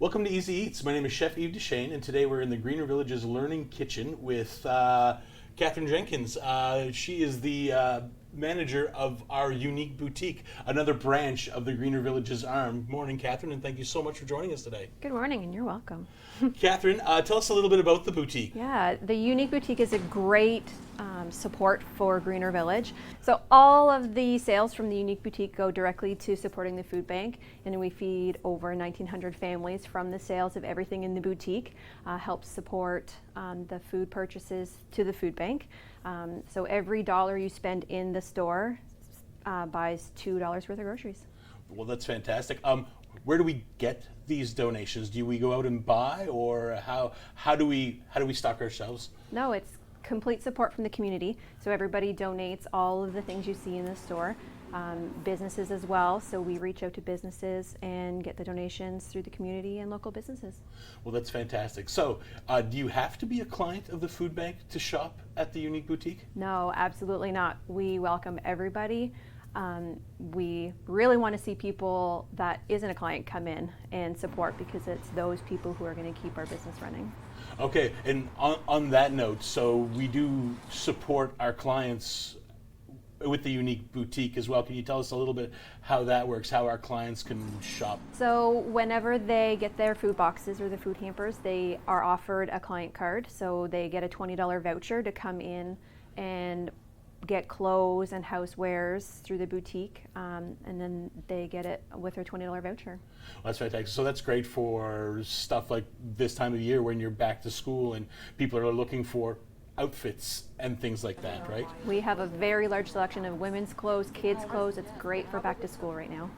Welcome to Easy Eats. My name is Chef Yves Dechaine, and today we're in the Greener Village's Learning Kitchen with Catherine Jenkins. She is the manager of our unique boutique, another branch of the Greener Village's arm. Morning, Catherine, and thank you so much for joining us today. Good morning, and you're welcome. Catherine, tell us a little bit about the boutique. Yeah, the Unique Boutique is a great support for Greener Village. So all of the sales from the Unique Boutique go directly to supporting the food bank, and we feed over 1,900 families from the sales of everything in the boutique, helps support the food purchases to the food bank. So every dollar you spend in the store buys $2 worth of groceries. Well, that's fantastic. Where do we get these donations? Do we go out and buy, or how do we stock ourselves? No, it's complete support from the community. So everybody donates all of the things you see in the store. Businesses as well. So we reach out to businesses and get the donations through the community and local businesses. Well, that's fantastic. So, do you have to be a client of the food bank to shop at the Unique Boutique? No, absolutely not. We welcome everybody. We really want to see people that isn't a client come in and support, because it's those people who are going to keep our business running. Okay, and on that note, so we do support our clients with the Unique Boutique as well. Can you tell us a little bit how that works, how our clients can shop? So whenever they get their food boxes or the food hampers, they are offered a client card. So they get a $20 voucher to come in and get clothes and housewares through the boutique, and then they get it with their $20 voucher. Well, that's fantastic. So that's great for stuff like this time of year when you're back to school and people are looking for outfits and things like that, right? We have a very large selection of women's clothes, kids' clothes. It's great for back to school right now.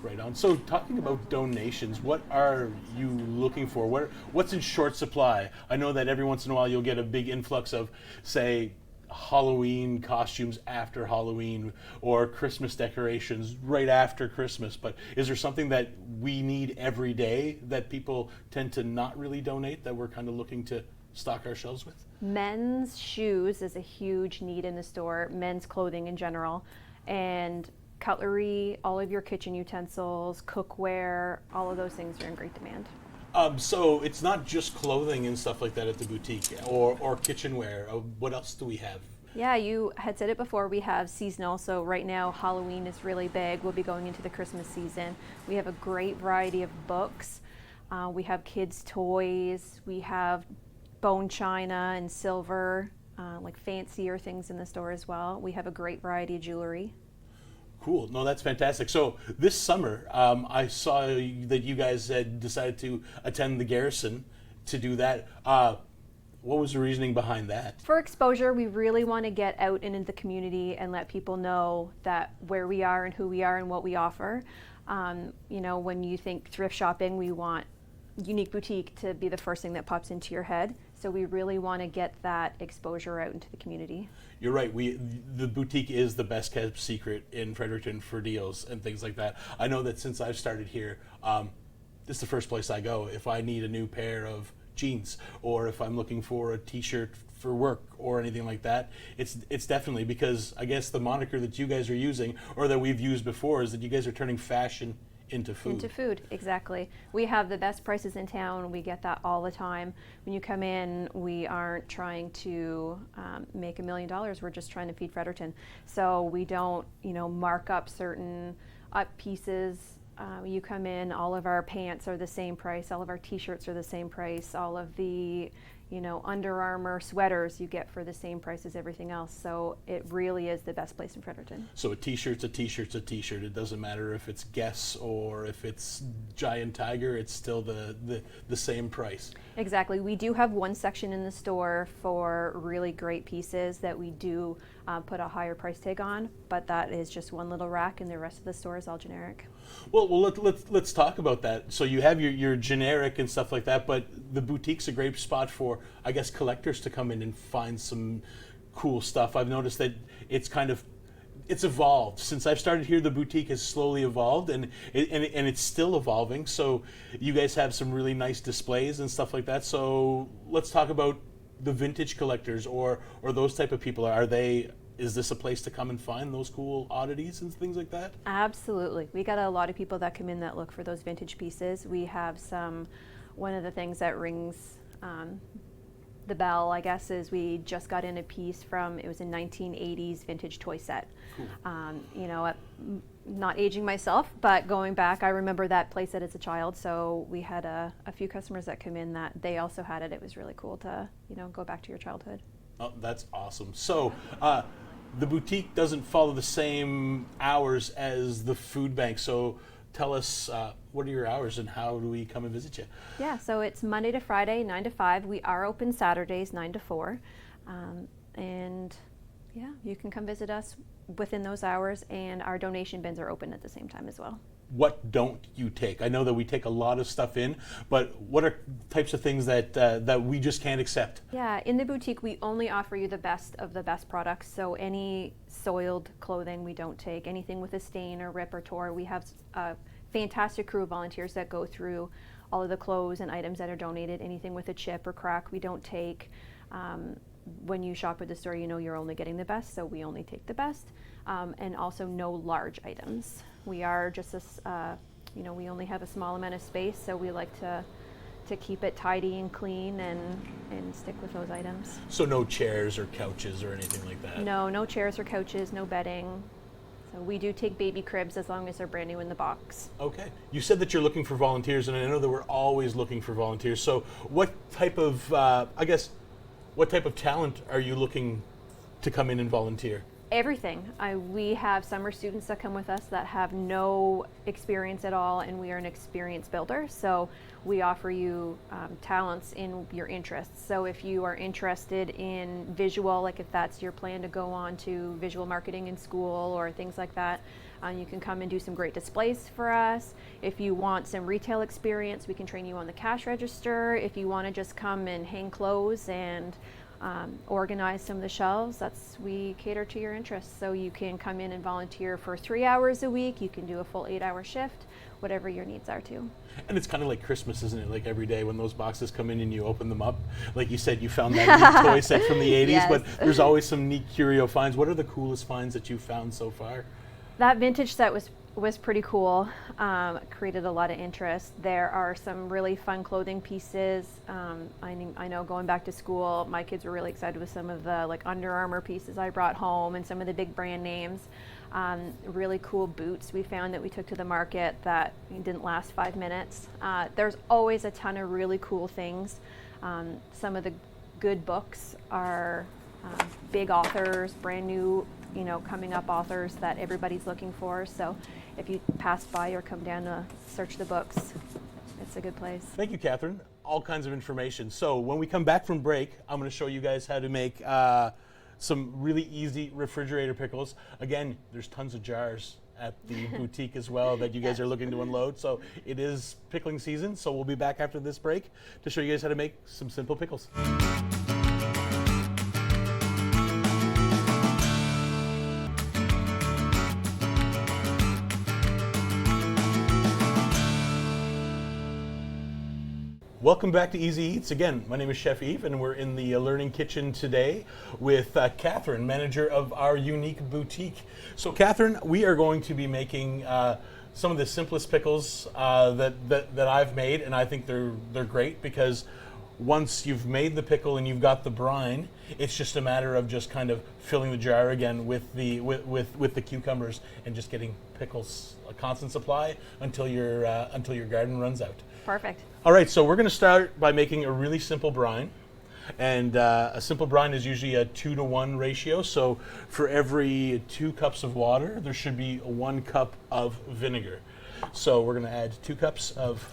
Right on. So talking about donations, what are you looking for? What's in short supply? I know that every once in a while you'll get a big influx of, say, Halloween costumes after Halloween or Christmas decorations right after Christmas, but is there something that we need every day that people tend to not really donate that we're kind of looking to stock our shelves with? Men's shoes is a huge need in the store, men's clothing in general, and cutlery, all of your kitchen utensils, cookware, all of those things are in great demand. So it's not just clothing and stuff like that at the boutique, or kitchenware. What else do we have? Yeah, you had said it before, we have seasonal. So right now Halloween is really big. We'll be going into the Christmas season. We have a great variety of books. We have kids' toys. We have bone china and silver, like fancier things in the store as well. We have a great variety of jewelry. Cool. No, that's fantastic. So this summer, I saw that you guys had decided to attend the Garrison to do that. What was the reasoning behind that? For exposure, we really want to get out and into the community and let people know that where we are and who we are and what we offer. When you think thrift shopping, we want Unique Boutique to be the first thing that pops into your head. So we really want to get that exposure out into the community. You're right. The boutique is the best kept secret in Fredericton for deals and things like that. I know that since I've started here, this is the first place I go if I need a new pair of jeans, or if I'm looking for a t-shirt for work or anything like that. It's definitely, because I guess the moniker that you guys are using, or that we've used before, is that you guys are turning fashion into food. Into food, exactly. We have the best prices in town. We get that all the time. When you come in, we aren't trying to make $1 million. We're just trying to feed Fredericton. So we don't, mark up certain pieces. You come in, all of our pants are the same price. All of our t-shirts are the same price. All of the, Under Armour sweaters you get for the same price as everything else. So it really is the best place in Fredericton. So a t-shirt's a t-shirt's a t-shirt. It doesn't matter if it's Guess or if it's Giant Tiger, it's still the same price. Exactly. We do have one section in the store for really great pieces that we do put a higher price tag on, but that is just one little rack, and the rest of the store is all generic. Well, let's talk about that. So you have your generic and stuff like that, but the boutique's a great spot for, I guess, collectors to come in and find some cool stuff. I've noticed that it's evolved. Since I've started here, the boutique has slowly evolved, and it's still evolving. So you guys have some really nice displays and stuff like that. So let's talk about the vintage collectors or those type of people. Is this a place to come and find those cool oddities and things like that? Absolutely. We got a lot of people that come in that look for those vintage pieces. We have some one of the things that rings the bell, I guess, is we just got in a piece from, it was a 1980s vintage toy set. Cool. You know, not aging myself, but going back, I remember that play set as a child, so we had a few customers that come in that they also had it. It was really cool to, you know, go back to your childhood. Oh, that's awesome. So the boutique doesn't follow the same hours as the food bank, so tell us what are your hours and how do we come and visit you? Yeah, so it's Monday to Friday, 9 to 5. We are open Saturdays, 9 to 4. And yeah, you can come visit us within those hours, and our donation bins are open at the same time as well. What don't you take? I know that we take a lot of stuff in, but what are types of things that we just can't accept? Yeah, in the boutique, we only offer you the best of the best products. So any soiled clothing we don't take, anything with a stain or rip or tear. We have a fantastic crew of volunteers that go through all of the clothes and items that are donated. Anything with a chip or crack we don't take. When you shop at the store, you know you're only getting the best, so we only take the best. And also no large items. We are just you know, we only have a small amount of space, so we like to keep it tidy and clean and stick with those items. So no chairs or couches or anything like that? No chairs or couches, no bedding. So we do take baby cribs as long as they're brand new in the box. Okay. You said that you're looking for volunteers, and I know that we're always looking for volunteers. So what type of, what type of talent are you looking to come in and volunteer? Everything. We have summer students that come with us that have no experience at all, and we are an experience builder. So we offer you talents in your interests. So if you are interested in visual, like if that's your plan to go on to visual marketing in school or things like that, you can come and do some great displays for us. If you want some retail experience, we can train you on the cash register. If you want to just come and hang clothes and organize some of the shelves, we cater to your interests. So you can come in and volunteer for 3 hours a week. You can do a full 8-hour shift, whatever your needs are too. And it's kind of like Christmas, isn't it? Like every day when those boxes come in and you open them up, like you said, you found that neat toy set from the 80s, Yes. but there's always some neat curio finds. What are the coolest finds that you've found so far? That vintage set was pretty cool. Created a lot of interest. There are some really fun clothing pieces. I know going back to school, my kids were really excited with some of the like Under Armour pieces I brought home and some of the big brand names. Really cool boots we found that we took to the market that didn't last 5 minutes. There's always a ton of really cool things. Some of the good books are big authors, brand new, you know, coming up authors that everybody's looking for. So if you pass by or come down to search the books, it's a good place. Thank you, Catherine. All kinds of information. So when we come back from break, I'm going to show you guys how to make some really easy refrigerator pickles. Again, there's tons of jars at the boutique as well that you guys are looking to unload. So it is pickling season. So we'll be back after this break to show you guys how to make some simple pickles. Welcome back to Easy Eats. Again, my name is Chef Yves, and we're in the Learning Kitchen today with Catherine, manager of our unique boutique. So Catherine, we are going to be making some of the simplest pickles that I've made, and I think they're great because once you've made the pickle and you've got the brine, it's just a matter of just kind of filling the jar again with the cucumbers and just getting pickles, a constant supply until your garden runs out. Perfect. All right, so we're going to start by making a really simple brine. And a simple brine is usually a 2-to-1 ratio. So for every 2 cups of water, there should be 1 cup of vinegar. So we're going to add 2 cups of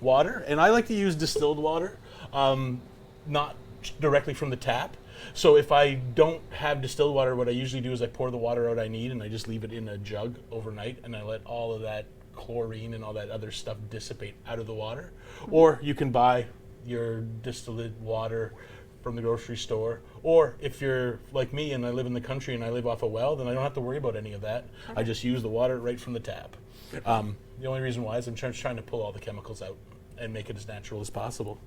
water. And I like to use distilled water, not directly from the tap. So if I don't have distilled water, what I usually do is I pour the water out I need and I just leave it in a jug overnight and I let all of that chlorine and all that other stuff dissipate out of the water. Or you can buy your distilled water from the grocery store. Or if you're like me and I live in the country and I live off a well, then I don't have to worry about any of that. Okay. I just use the water right from the tap. The only reason why is I'm trying to pull all the chemicals out and make it as natural as possible.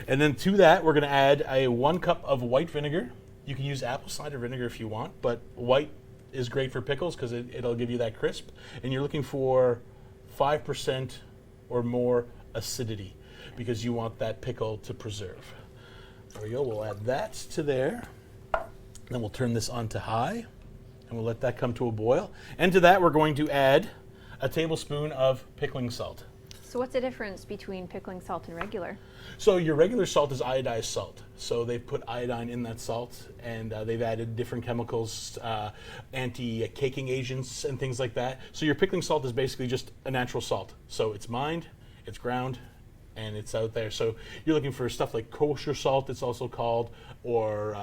And then to that, we're going to add a 1 cup of white vinegar. You can use apple cider vinegar if you want, but white is great for pickles because it'll give you that crisp. And you're looking for 5% or more acidity. because you want that pickle to preserve. There we go. We'll add that to there. Then we'll turn this on to high, and we'll let that come to a boil. And to that, we're going to add a tablespoon of pickling salt. So what's the difference between pickling salt and regular? So your regular salt is iodized salt. So they've put iodine in that salt, and they've added different chemicals, anti-caking agents and things like that. So your pickling salt is basically just a natural salt. So it's mined, it's ground, and it's out there. So you're looking for stuff like kosher salt, it's also called, or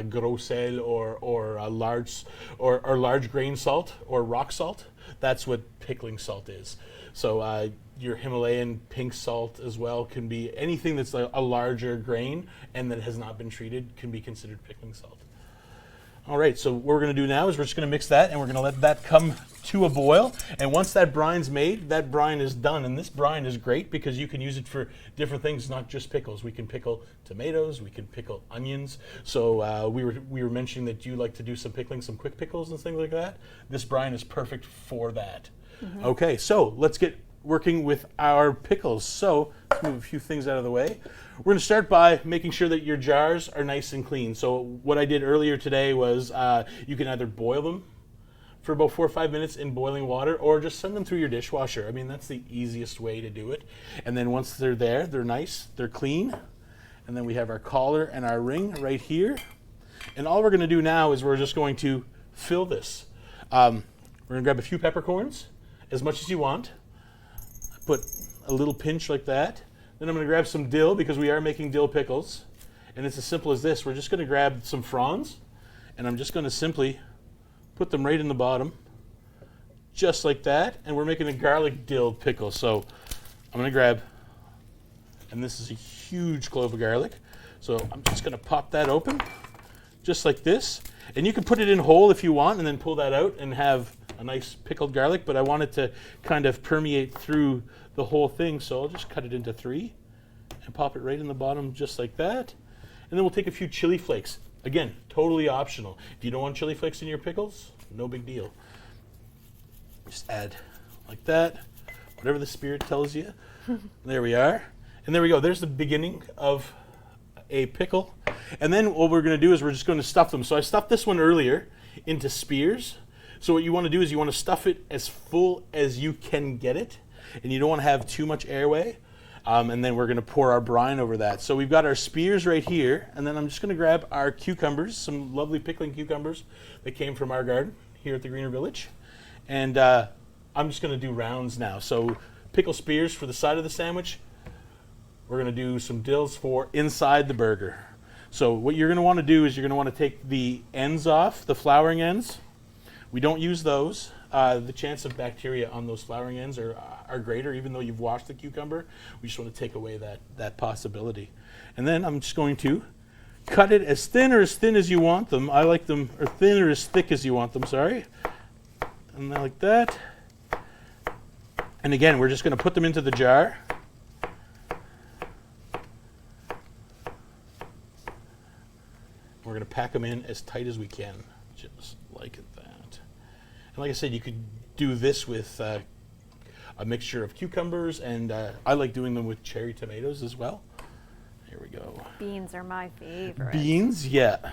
gros sel, or large grain salt, or rock salt. That's what pickling salt is. So your Himalayan pink salt as well can be anything that's like a larger grain and that has not been treated can be considered pickling salt. All right, so what we're going to do now is we're just going to mix that, and we're going to let that come to a boil. And once that brine's made, that brine is done. And this brine is great because you can use it for different things, not just pickles. We can pickle tomatoes, we can pickle onions. So we were mentioning that you like to do some pickling, some quick pickles and things like that. This brine is perfect for that. Mm-hmm. Okay, so let's get working with our pickles. So let's move a few things out of the way. We're going to start by making sure that your jars are nice and clean. So what I did earlier today was you can either boil them for about 4 or 5 minutes in boiling water, or just send them through your dishwasher. I mean, that's the easiest way to do it. And then once they're there, they're nice, they're clean. And then we have our collar and our ring right here. And all we're going to do now is we're just going to fill this. We're going to grab a few peppercorns, as much as you want. Put a little pinch like that. Then I'm going to grab some dill because we are making dill pickles. And it's as simple as this. We're just going to grab some fronds, and I'm just going to simply put them right in the bottom, just like that. And we're making a garlic dill pickle. So I'm going to grab, and this is a huge clove of garlic. So I'm just going to pop that open, just like this. And you can put it in whole if you want, and then pull that out and have a nice pickled garlic, but I want it to kind of permeate through the whole thing, so I'll just cut it into 3 and pop it right in the bottom just like that. And then we'll take a few chili flakes. Again, totally optional. If you don't want chili flakes in your pickles, no big deal. Just add like that, whatever the spirit tells you. There we are. And there we go. There's the beginning of a pickle. And then what we're going to do is we're just going to stuff them. So I stuffed this one earlier into spears. So what you want to do is you want to stuff it as full as you can get it, and you don't want to have too much airway. And then we're going to pour our brine over that. So we've got our spears right here, and then I'm just going to grab our cucumbers, some lovely pickling cucumbers that came from our garden here at the Greener Village. And I'm just going to do rounds now. So pickle spears for the side of the sandwich. We're going to do some dills for inside the burger. So what you're going to want to do is you're going to want to take the ends off, the flowering ends. We don't use those. The chance of bacteria on those flowering ends are greater, even though you've washed the cucumber. We just want to take away that possibility. And then I'm just going to cut it as thin or as thin as you want them. I like them, or thin or as thick as you want them, sorry. And then like that. And again, we're just going to put them into the jar. We're going to pack them in as tight as we can, just like that. And like I said, you could do this with a mixture of cucumbers, and I like doing them with cherry tomatoes as well. Here we go. Beans are my favorite. Beans, yeah.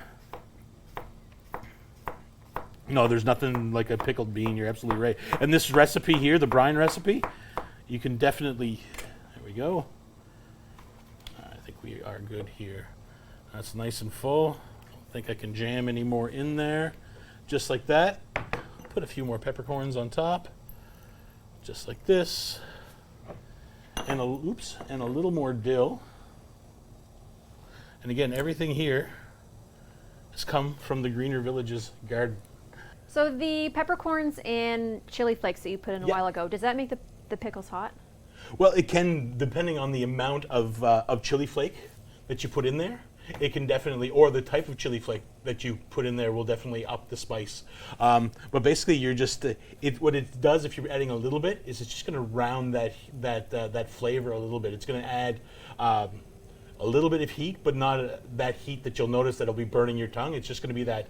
No, there's nothing like a pickled bean. You're absolutely right. And this recipe here, the brine recipe, you can definitely, there we go. I think we are good here. That's nice and full. I don't think I can jam any more in there. Just like that. Put a few more peppercorns on top, just like this, and a little more dill. And again, everything here has come from the Greener Village's garden. So the peppercorns and chili flakes that you put in a while ago, does that make the pickles hot? Well, it can, depending on the amount of chili flake that you put in there. It can definitely, or the type of chili flake that you put in there will definitely up the spice. But basically, you're just what it does if you're adding a little bit is it's just going to round that flavor a little bit. It's going to add a little bit of heat, but not that heat that you'll notice that'll be burning your tongue. It's just going to be that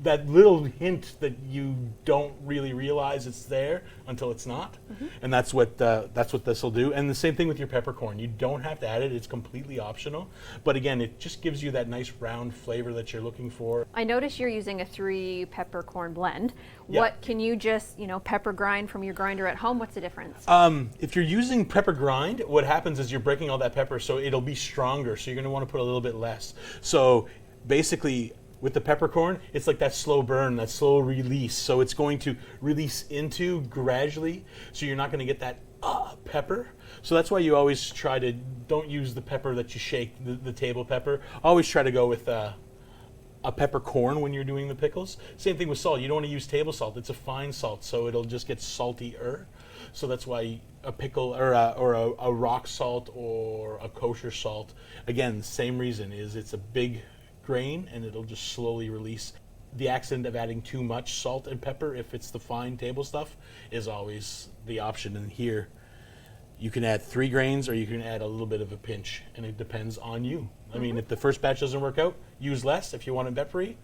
that little hint that you don't really realize it's there until it's not, and that's what this will do. And the same thing with your peppercorn. You don't have to add it; it's completely optional. But again, it just gives you that nice round flavor that you're looking for. I notice you're using a 3 peppercorn blend. Yeah. What can you just pepper grind from your grinder at home? What's the difference? If you're using pepper grind, what happens is you're breaking all that pepper, so it'll be stronger. So you're going to want to put a little bit less. So basically, with the peppercorn, it's like that slow burn, that slow release. So it's going to release into gradually, so you're not going to get that pepper. So that's why you always try to don't use the pepper that you shake, the table pepper. Always try to go with a peppercorn when you're doing the pickles. Same thing with salt. You don't want to use table salt. It's a fine salt, so it'll just get saltier. So that's why a pickle or a rock salt or a kosher salt, again, same reason, is it's a big grain and it'll just slowly release. The accident of adding too much salt and pepper, if it's the fine table stuff, is always the option. And here you can add 3 grains or you can add a little bit of a pinch, and it depends on you. I mean, if the first batch doesn't work out, use less. If you want it peppery,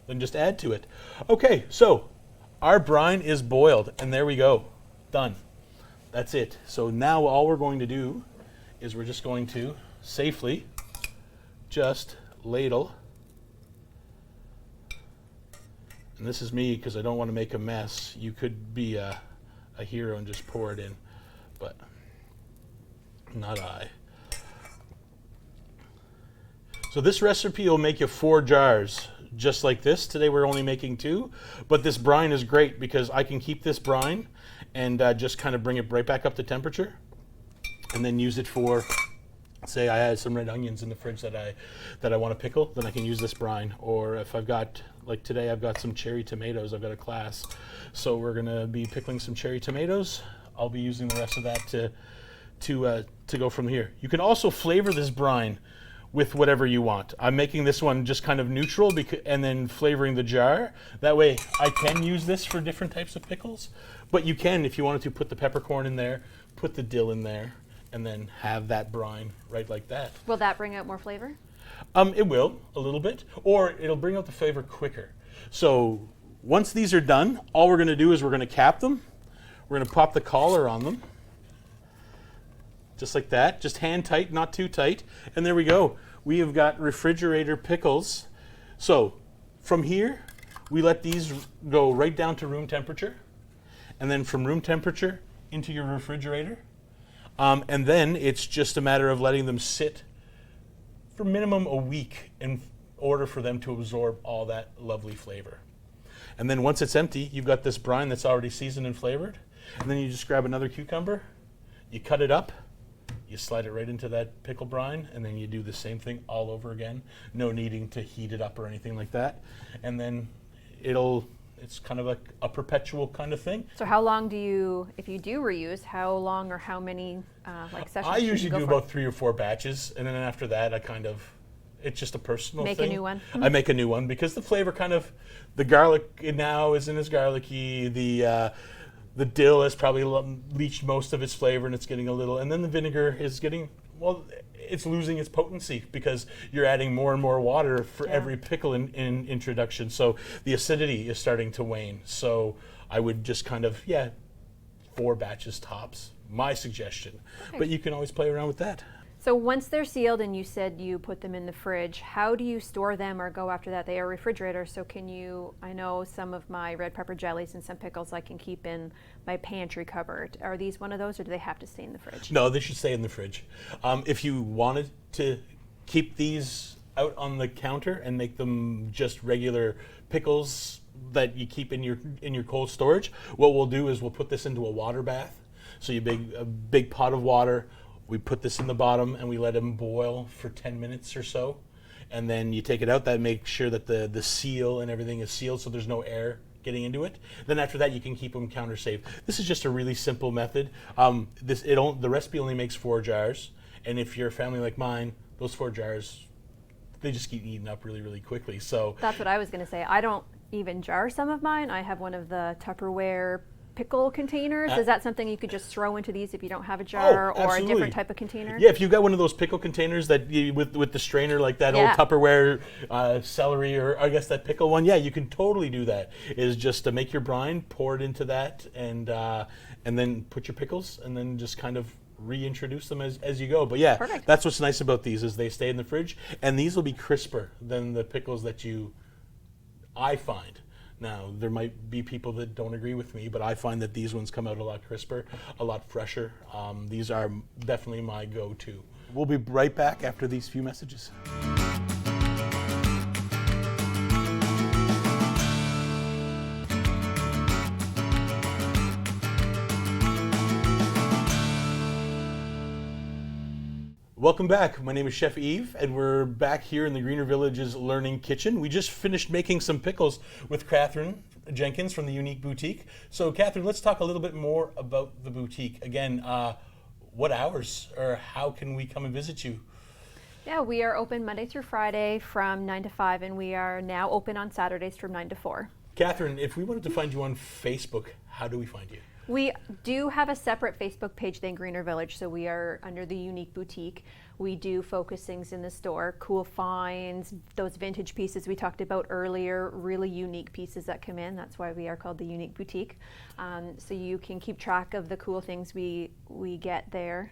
then just add to it. Okay, so our brine is boiled, and there we go. Done. That's it. So now all we're going to do is we're just going to safely just ladle. And this is me because I don't want to make a mess. You could be a hero and just pour it in, but not I. So this recipe will make you 4 jars just like this. Today we're only making 2, but this brine is great because I can keep this brine and just kind of bring it right back up to temperature, and then use it for, say I had some red onions in the fridge that I want to pickle, then I can use this brine. Or if I've got, like today I've got some cherry tomatoes, I've got a class, so we're gonna be pickling some cherry tomatoes. I'll be using the rest of that to go from here. You can also flavor this brine with whatever you want. I'm making this one just kind of neutral and then flavoring the jar. That way I can use this for different types of pickles, but you can, if you wanted to, put the peppercorn in there, put the dill in there, and then have that brine right like that. Will that bring out more flavor? It will, a little bit, or it'll bring out the flavor quicker. So once these are done, all we're gonna do is we're gonna cap them. We're gonna pop the collar on them, just like that, just hand tight, not too tight. And there we go. We have got refrigerator pickles. So from here, we let these go right down to room temperature, and then from room temperature into your refrigerator. And then it's just a matter of letting them sit for minimum a week in order for them to absorb all that lovely flavor. And then once it's empty, you've got this brine that's already seasoned and flavored. And then you just grab another cucumber, you cut it up, you slide it right into that pickle brine, and then you do the same thing all over again. No needing to heat it up or anything like that. And then it's kind of like a perpetual kind of thing. So how long do you, if you do reuse, how long or how many sessions? I usually do about 3 or 4 batches, and then after that it's just a personal thing. Make a new one. I make a new one because the flavor the garlic now isn't as garlicky. The dill has probably leached most of its flavor and it's getting a little, and then the vinegar is it's losing its potency because you're adding more and more water for every pickle in introduction. So the acidity is starting to wane. So I would just 4 batches tops, my suggestion. Okay. But you can always play around with that. So once they're sealed and you said you put them in the fridge, how do you store them or go after that? They are refrigerators, so I know some of my red pepper jellies and some pickles I can keep in my pantry cupboard. Are these one of those, or do they have to stay in the fridge? No, they should stay in the fridge. If you wanted to keep these out on the counter and make them just regular pickles that you keep in your cold storage, what we'll do is we'll put this into a water bath. So a big pot of water. We put this in the bottom and we let them boil for 10 minutes or so. And then you take it out, that makes sure that the seal and everything is sealed so there's no air getting into it. Then after that, you can keep them counter safe. This is just a really simple method. The recipe only makes 4 jars. And if you're a family like mine, those 4 jars, they just get eaten up really, really quickly. So that's what I was going to say. I don't even jar some of mine. I have one of the Tupperware pickle containers? Is that something you could just throw into these if you don't have a jar or a absolutely. different type of container? Yeah, if you've got one of those pickle containers that with the strainer, like that old Tupperware celery, or I guess that pickle one, yeah, you can totally do that. Is just to make your brine, pour it into that, and then put your pickles, and then just kind of reintroduce them as you go. But yeah, Perfect. That's what's nice about these, is they stay in the fridge, and these will be crisper than the pickles that I find. Now, there might be people that don't agree with me, but I find that these ones come out a lot crisper, a lot fresher. These are definitely my go-to. We'll be right back after these few messages. Welcome back. My name is Chef Yves, and we're back here in the Greener Village's Learning Kitchen. We just finished making some pickles with Catherine Jenkins from the Unique Boutique. So, Catherine, let's talk a little bit more about the boutique. Again, what hours or how can we come and visit you? Yeah, we are open Monday through Friday from 9 to 5, and we are now open on Saturdays from 9 to 4. Catherine, if we wanted to find you on Facebook, how do we find you? We do have a separate Facebook page than Greener Village, so we are under the Unique Boutique. We do focus things in the store, cool finds, those vintage pieces we talked about earlier, really unique pieces that come in. That's why we are called the Unique Boutique. So you can keep track of the cool things we get there,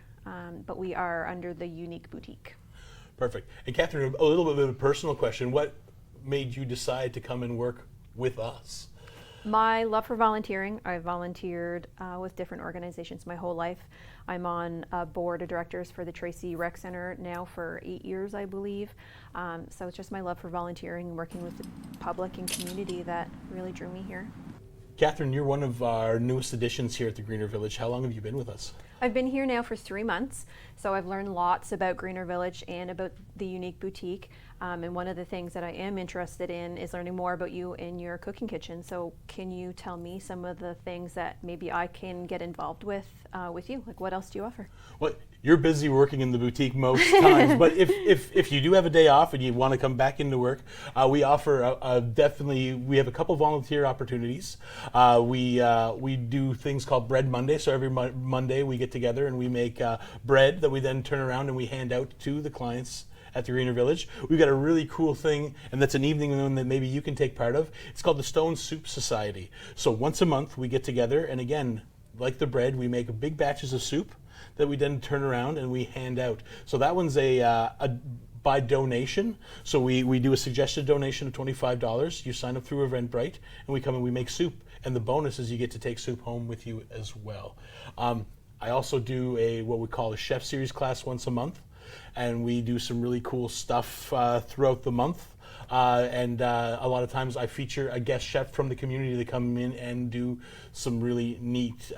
but we are under the Unique Boutique. Perfect. And Catherine, a little bit of a personal question. What made you decide to come and work with us? My love for volunteering. I volunteered with different organizations my whole life. I'm on a board of directors for the Tracy Rec Center now for 8 years, I believe. So it's just my love for volunteering and working with the public and community that really drew me here. Catherine, you're one of our newest additions here at the Greener Village. How long have you been with us? I've been here now for 3 months, so I've learned lots about Greener Village and about the Unique Boutique. And one of the things that I am interested in is learning more about you in your cooking kitchen. So can you tell me some of the things that maybe I can get involved with you? Like, what else do you offer? Well, you're busy working in the boutique most times, but if you do have a day off and you want to come back into work, we offer we have a couple volunteer opportunities. We do things called Bread Monday. So every Monday we get together and we make bread that we then turn around and we hand out to the clients at the Greener Village. We've got a really cool thing, and that's an evening one that maybe you can take part of. It's called the Stone Soup Society. So once a month we get together, and again, like the bread, we make big batches of soup that we then turn around and we hand out. So that one's a by donation. So we do a suggested donation of $25. You sign up through Eventbrite, and we come and we make soup. And the bonus is you get to take soup home with you as well. I also do what we call a Chef Series class once a month, and we do some really cool stuff throughout the month. And a lot of times I feature a guest chef from the community to come in and do some really neat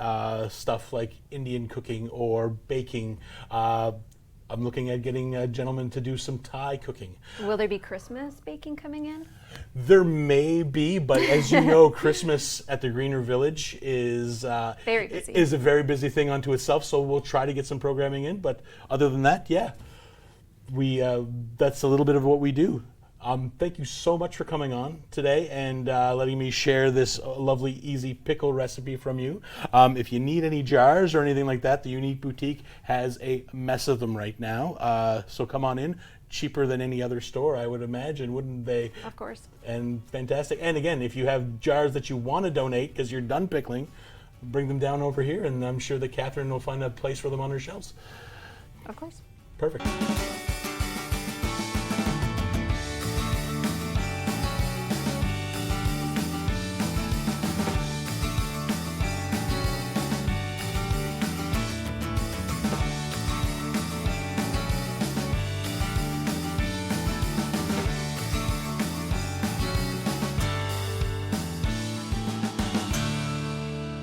stuff like Indian cooking or baking. I'm looking at getting a gentleman to do some Thai cooking. Will there be Christmas baking coming in? There may be, but as you know, Christmas at the Greener Village is very busy. Is a very busy thing unto itself. So we'll try to get some programming in. But other than that, yeah, that's a little bit of what we do. Thank you so much for coming on today and letting me share this lovely, easy pickle recipe from you. If you need any jars or anything like that, the Unique Boutique has a mess of them right now. So come on in. Cheaper than any other store, I would imagine, wouldn't they? Of course. And fantastic. And again, if you have jars that you want to donate because you're done pickling, bring them down over here, and I'm sure that Catherine will find a place for them on her shelves. Of course. Perfect.